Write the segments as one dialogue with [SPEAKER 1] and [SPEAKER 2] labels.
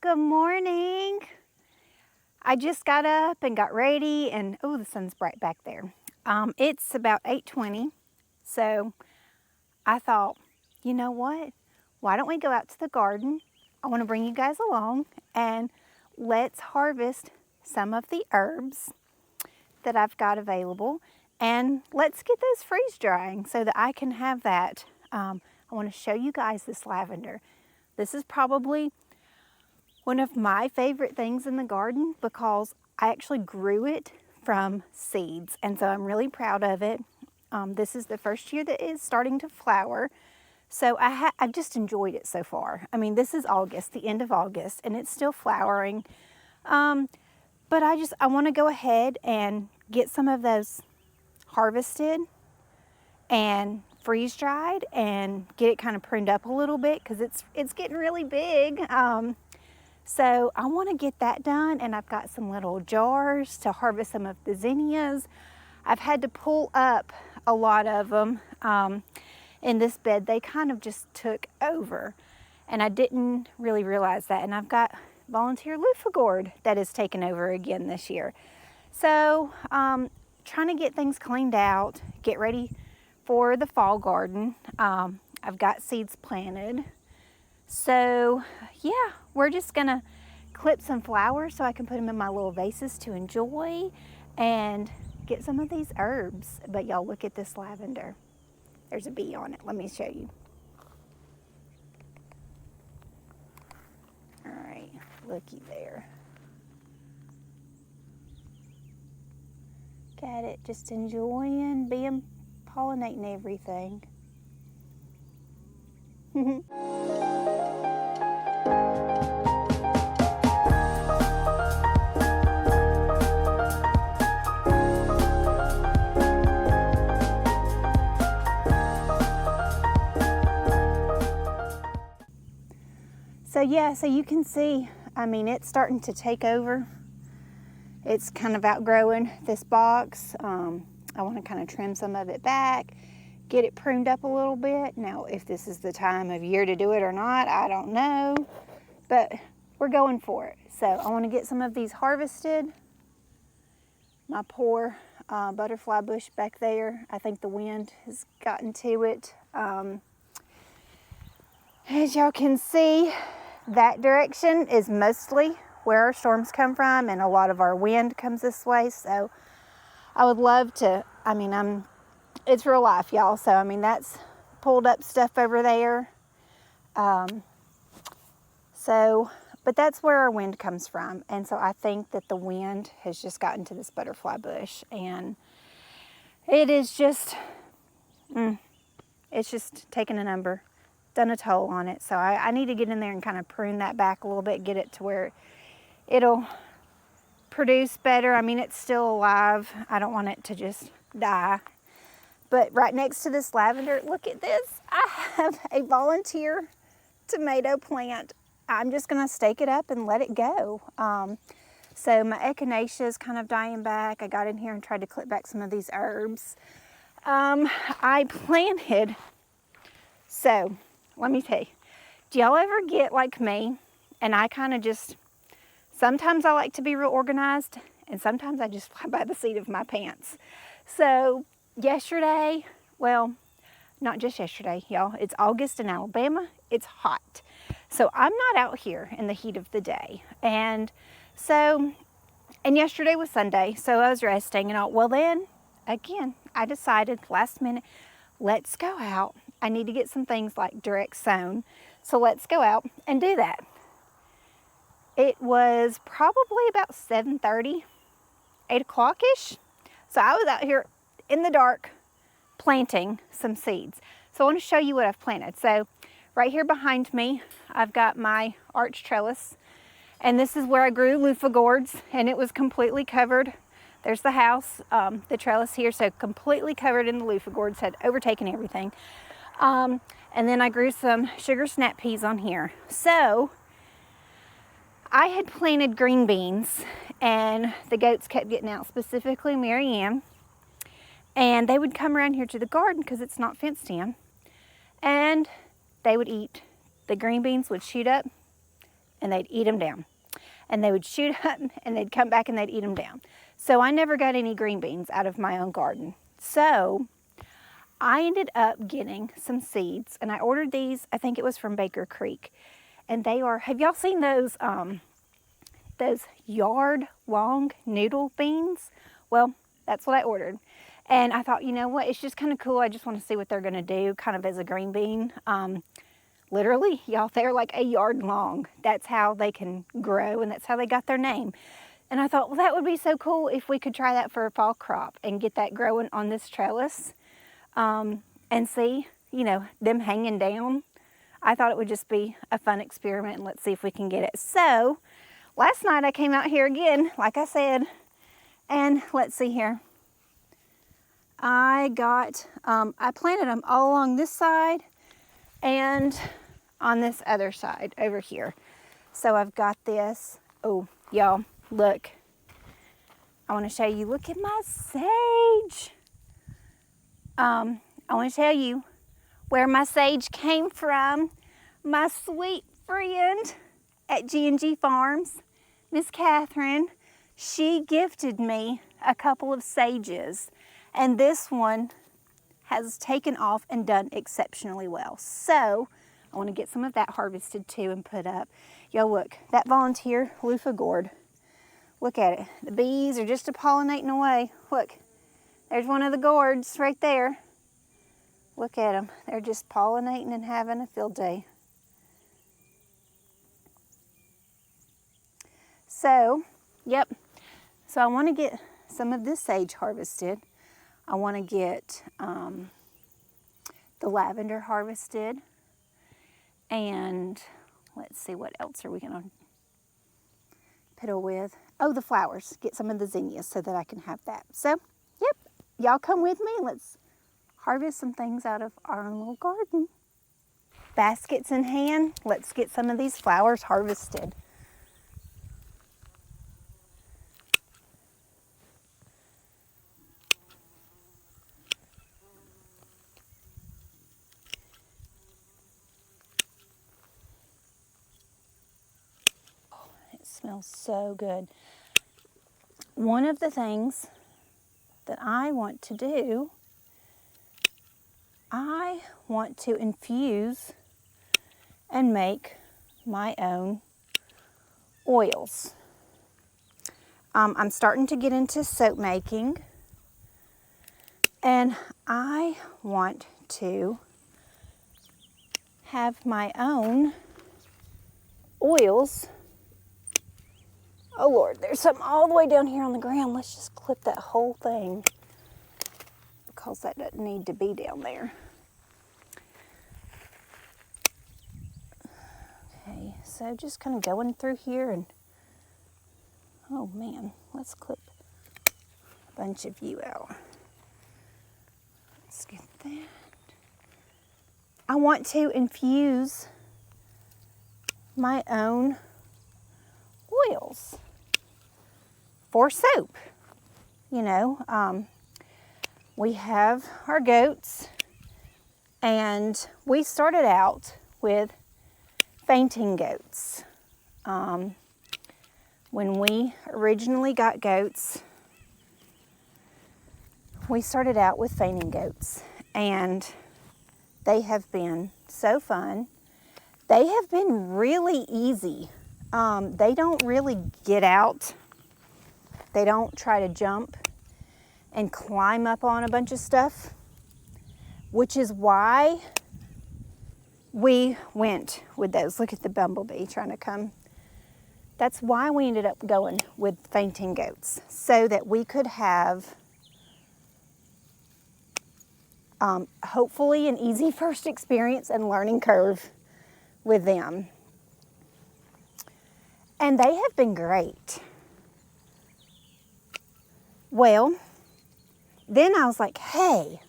[SPEAKER 1] Good morning. I just got up and got ready and oh, the sun's bright back there. It's about 8:20, so I thought, you know what? Why don't we go out to the garden? I want to bring you guys along and let's harvest some of the herbs that I've got available, and let's get those freeze drying so that I can have that. I want to show you guys this lavender. This is probably one of my favorite things in the garden because I actually grew it from seeds, and so I'm really proud of it. This is the first year that it's starting to flower, so I've just enjoyed it so far. I mean, this is August, the end of August, and it's still flowering. But I want to go ahead and get some of those harvested and freeze dried and get it kind of pruned up a little bit because it's getting really big. So I want to get that done, and I've got some little jars to harvest some of the zinnias. I've had to pull up a lot of them in this bed. They kind of just took over, and I didn't really realize that. And I've got volunteer loofah gourd that has taken over again this year. So trying to get things cleaned out, get ready for the fall garden. I've got seeds planted. So yeah, we're just gonna clip some flowers so I can put them in my little vases to enjoy and get some of these herbs. But y'all, look at this lavender. There's a bee on it. Let me show you. All right, looky there. Got it, just enjoying being pollinating everything. So yeah, so you can see, I mean, it's starting to take over. It's kind of outgrowing this box. I want to kind of trim some of it back, get it pruned up a little bit. Now, if this is the time of year to do it or not, I don't know, but we're going for it. So I want to get some of these harvested. My poor butterfly bush back there, I think the wind has gotten to it. As y'all can see, that direction is mostly where our storms come from, and a lot of our wind comes this way. So I would love to, I mean, it's real life, y'all. So, I mean, that's pulled up stuff over there. But that's where our wind comes from. And so I think that the wind has just gotten to this butterfly bush, and it is just, it's just taken a number, done a toll on it. So I need to get in there and kind of prune that back a little bit, get it to where it'll produce better. I mean, it's still alive. I don't want it to just die. But right next to this lavender, look at this. I have a volunteer tomato plant. I'm just gonna stake it up and let it go. So my echinacea is kind of dying back. I got in here and tried to clip back some of these herbs. I planted, so let me tell you, do y'all ever get like me? And I kind of just, sometimes I like to be real organized, and sometimes I just fly by the seat of my pants. So yesterday, well, not just yesterday, y'all, it's August in Alabama, it's hot. So I'm not out here in the heat of the day. And yesterday was Sunday, so I was resting and all. Well then, again, I decided last minute, let's go out. I need to get some things like direct sown. So let's go out and do that. It was probably about 7:30, 8 o'clock-ish. So I was out here in the dark planting some seeds. So I want to show you what I've planted. So right here behind me, I've got my arch trellis. And this is where I grew loofah gourds, and it was completely covered. There's the house, the trellis here, so completely covered in the loofah gourds, had overtaken everything. And then I grew some sugar snap peas on here. So I had planted green beans, and the goats kept getting out, specifically Marianne. And they would come around here to the garden because it's not fenced in, and they would eat. The green beans would shoot up and they'd eat them down. And they would shoot up and they'd come back and they'd eat them down. So I never got any green beans out of my own garden. So I ended up getting some seeds, and I ordered these, I think it was from Baker Creek. And they are, have y'all seen those yard long noodle beans? Well, that's what I ordered. And I thought, you know what, it's just kind of cool. I just want to see what they're going to do kind of as a green bean. Literally, y'all, they're like a yard long. That's how they can grow, and that's how they got their name. And I thought, well, that would be so cool if we could try that for a fall crop and get that growing on this trellis and see, you know, them hanging down. I thought it would just be a fun experiment, and let's see if we can get it. So last night I came out here again, like I said, and let's see here. I planted them all along this side and on this other side over here. So I've got this. Oh, y'all, look. I want to show you. Look at my sage. I want to tell you where my sage came from. My sweet friend at G&G Farms, Miss Catherine, she gifted me a couple of sages, and this one has taken off and done exceptionally well. So I want to get some of that harvested too and put up. Yo, look, that volunteer loofah gourd. Look at it. The bees are just pollinating away. Look, there's one of the gourds right there. Look at them. They're just pollinating and having a field day. So, yep. So I want to get some of this sage harvested. I want to get the lavender harvested. And let's see, what else are we going to piddle with? Oh, the flowers. Get some of the zinnias so that I can have that. So, yep. Y'all come with me. Let's harvest some things out of our own little garden. Baskets in hand. Let's get some of these flowers harvested. Smells so good. One of the things that I want to do, I want to infuse and make my own oils. I'm starting to get into soap making, and I want to have my own oils. Oh Lord, there's something all the way down here on the ground. Let's just clip that whole thing because that doesn't need to be down there. Okay, so just kind of going through here and, oh man, let's clip a bunch of you out. Let's get that. I want to infuse my own oils for soap. You know, we have our goats, and we started out with fainting goats. When we originally got goats, we started out with fainting goats, and they have been so fun. They have been really easy. They don't really get out. They don't try to jump and climb up on a bunch of stuff, which is why we went with those. Look at the bumblebee trying to come. That's why we ended up going with fainting goats, so that we could have hopefully an easy first experience and learning curve with them. And they have been great. Well, then I was like, hey,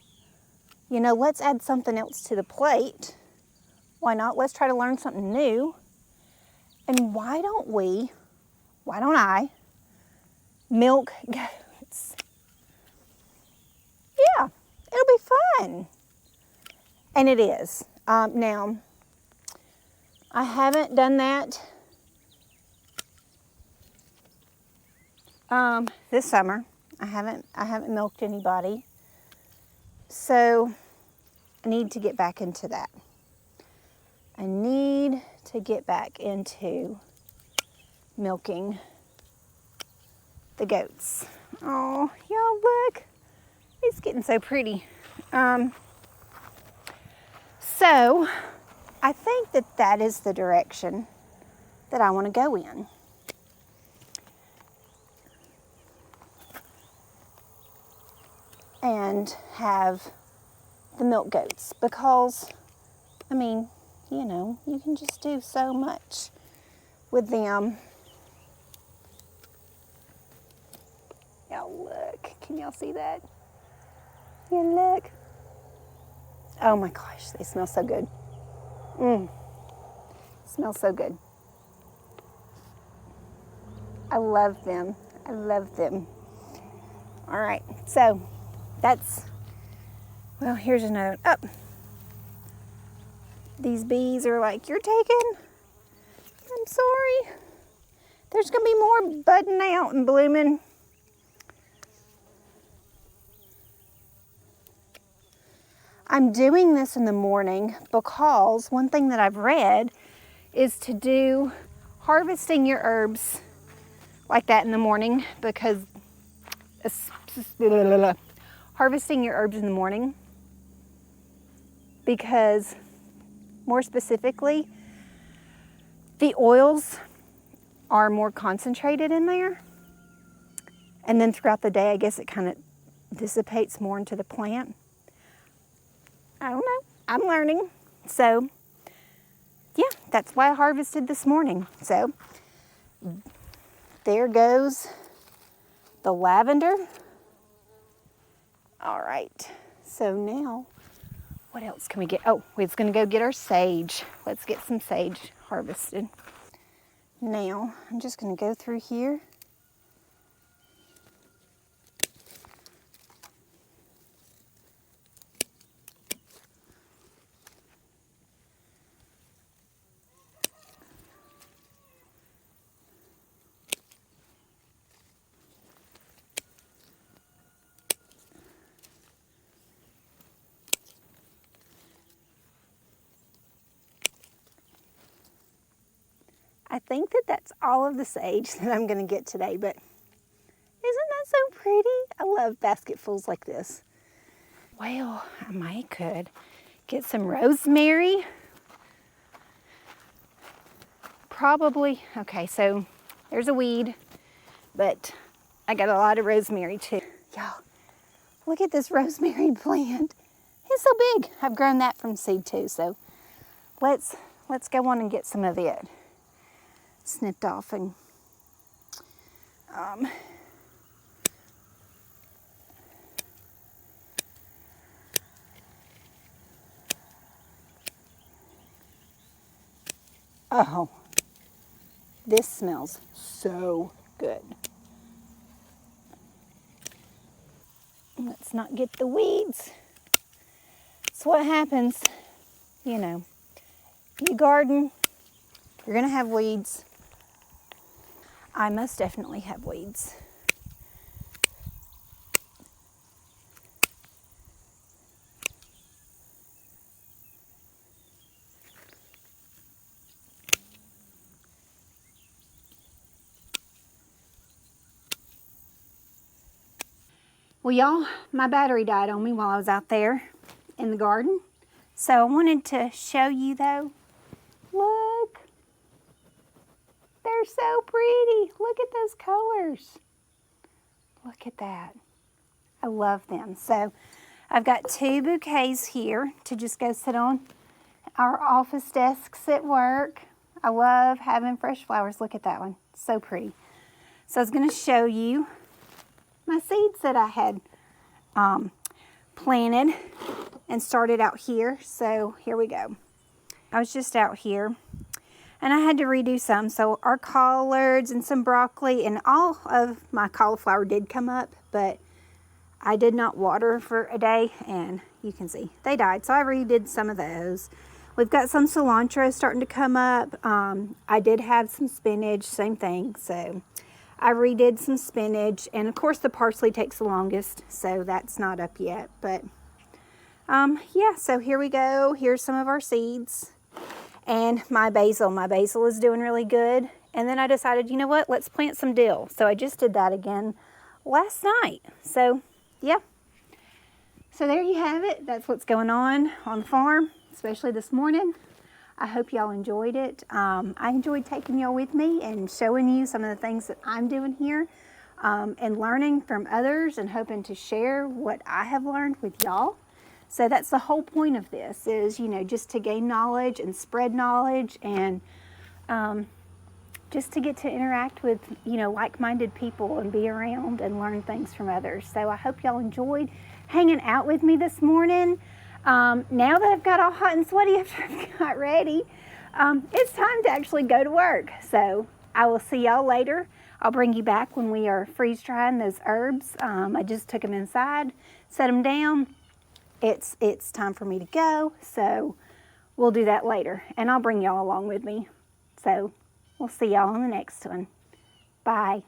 [SPEAKER 1] you know, let's add something else to the plate. Why not? Let's try to learn something new. And why don't I milk goats? Yeah, it'll be fun. And it is. Now, I haven't done that this summer. I haven't milked anybody. So I need to get back into that. I need to get back into milking the goats. Oh, y'all look. It's getting so pretty. So I think that is the direction that I want to go in. And have the milk goats, because, I mean, you know, you can just do so much with them. Y'all look, can y'all see that? Yeah, look. Oh my gosh, they smell so good. Smells so good. I love them. I love them. All right, so that's, well, here's a note. Up. These bees are like, you're taking? I'm sorry. There's going to be more budding out and blooming. I'm doing this in the morning because one thing that I've read is to do harvesting your herbs like that in the morning, because harvesting your herbs in the morning, because more specifically, the oils are more concentrated in there. And then throughout the day, I guess it kind of dissipates more into the plant. I don't know. I'm learning. So, yeah, that's why I harvested this morning. So, there goes the lavender. All right. So now, what else can we get? Oh, we're going to go get our sage. Let's get some sage harvested. Now, I'm just going to go through here. I think that's all of the sage that I'm going to get today, but isn't that so pretty? I love basketfuls like this. Well, I might could get some rosemary. Probably, okay, so there's a weed, but I got a lot of rosemary too. Y'all, look at this rosemary plant. It's so big. I've grown that from seed too, so let's go on and get some of it snipped off and oh, this smells so good. Let's not get the weeds. It's what happens, you know. You garden, you're gonna have weeds. I most definitely have weeds. Well, y'all, my battery died on me while I was out there in the garden. So I wanted to show you though. Look. They're so pretty. Look at those colors. Look at that. I love them. So I've got 2 bouquets here to just go sit on our office desks at work. I love having fresh flowers. Look at that one. So pretty. So I was going to show you my seeds that I had planted and started out here. So here we go. I was just out here and I had to redo some. So our collards and some broccoli and all of my cauliflower did come up, but I did not water for a day and you can see they died. So I redid some of those. We've got some cilantro starting to come up. I did have some spinach, same thing. So I redid some spinach, and of course the parsley takes the longest, so that's not up yet. But yeah, so here we go. Here's some of our seeds. And my basil. My basil is doing really good. And then I decided, you know what, let's plant some dill. So I just did that again last night. So yeah. So there you have it. That's what's going on the farm, especially this morning. I hope y'all enjoyed it. I enjoyed taking y'all with me and showing you some of the things that I'm doing here, and learning from others and hoping to share what I have learned with y'all. So that's the whole point of this, is, you know, just to gain knowledge and spread knowledge, and just to get to interact with, you know, like-minded people and be around and learn things from others. So I hope y'all enjoyed hanging out with me this morning. Now that I've got all hot and sweaty after I've got ready, it's time to actually go to work. So I will see y'all later. I'll bring you back when we are freeze drying those herbs. I just took them inside, set them down. It's time for me to go, so we'll do that later, and I'll bring y'all along with me. So we'll see y'all on the next one. Bye.